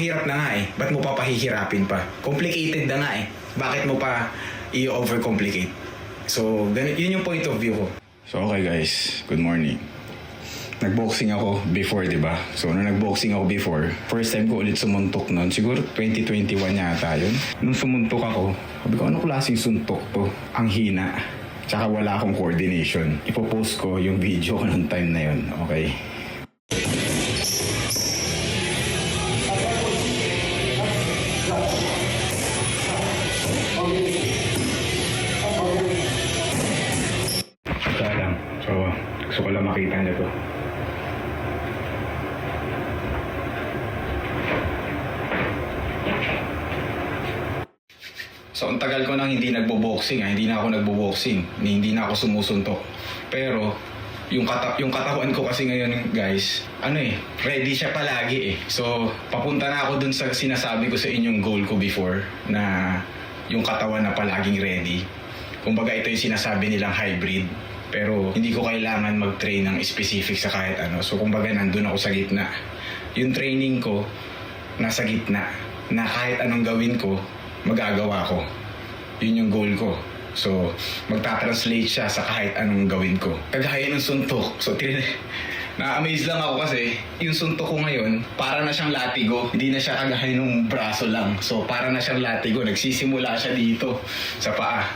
Mahirap na nga eh. Ba't mo pa pahihirapin pa? Complicated na nga eh. Bakit mo pa i-overcomplicate? So, yun yung point of view ko. So, okay guys. Good morning. Nagboxing ako before, di ba? So, nung nagboxing ako before, first time ko ulit sumuntok nun. Siguro 2021 yata yun. Nung sumuntok ako, sabi ko, ano klaseng suntok to? Ang hina. Tsaka wala akong coordination. Ipopost ko yung video ko nung time na yun. Okay? Ito lang. So, gusto ko lang makita niyo to. So, ang tagal ko nang hindi nagbo-boxing, hindi na ako nagbo-boxing, hindi na ako sumusuntok. Pero, yung katawan ko kasi ngayon, guys, ready siya palagi eh. So, papunta na ako dun sa sinasabi ko sa inyong goal ko before, na yung katawan na palaging ready. Kumbaga, ito yung sinasabi nilang hybrid. Pero, hindi ko kailangan mag-train ng specific sa kahit ano. So, kumbaga, nandun ako sa gitna. Yung training ko, nasa gitna, na kahit anong gawin ko, magagawa ko. Yun yung goal ko. So, magta-translate siya sa kahit anong gawin ko. Kagaya ng suntok. So, na-amaze lang ako kasi yung suntok ko ngayon, para na siyang latigo. Hindi na siya kagaya ng braso lang. So, para na siyang latigo. Nagsisimula siya dito sa paa.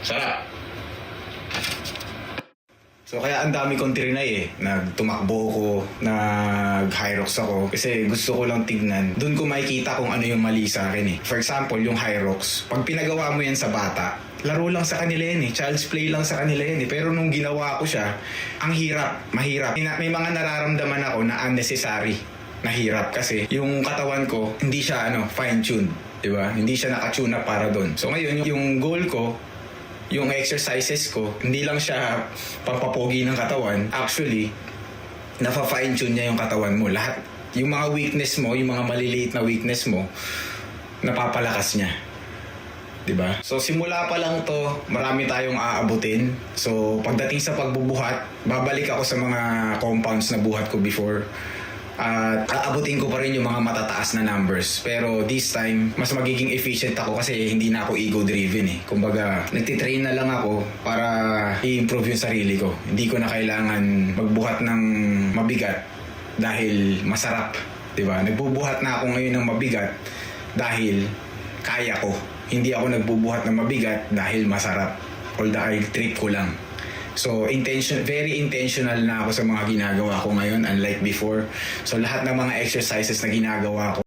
Sarap. So kaya ang dami kong trinay eh. Nagtumakbo ko, nag-hyrox ako. Kasi gusto ko lang tignan. Doon ko makikita kung ano yung mali sa akin eh. For example, yung hyrox. Pag pinagawa mo yan sa bata, laro lang sa kanila yan eh. Child's play lang sa kanila yan eh. Pero nung ginawa ko siya, ang hirap, mahirap. May mga nararamdaman ako na unnecessary na hirap. Kasi yung katawan ko, hindi siya fine-tuned. Diba? Hindi siya nakatune up para doon. So ngayon, yung goal ko, yung exercises ko, hindi lang siya pampapogi ng katawan. Actually, nafa-fine-tune niya yung katawan mo. Lahat, yung mga weakness mo, yung mga maliliit na weakness mo, napapalakas niya. Diba? So, simula pa lang to, marami tayong aabutin. So, pagdating sa pagbubuhat, babalik ako sa mga compounds na buhat ko before. At aabutin ko pa rin yung mga matataas na numbers. Pero this time, mas magiging efficient ako kasi hindi na ako ego-driven eh. Kumbaga, nagtitrain na lang ako para i-improve yung sarili ko. Hindi ko na kailangan magbuhat ng mabigat dahil masarap. Diba? Nagbubuhat na ako ngayon ng mabigat dahil kaya ko. Hindi ako nagbubuhat ng mabigat dahil masarap or dahil trip ko lang. So, very intentional na ako sa mga ginagawa ko ngayon, unlike before. So, lahat ng mga exercises na ginagawa ko,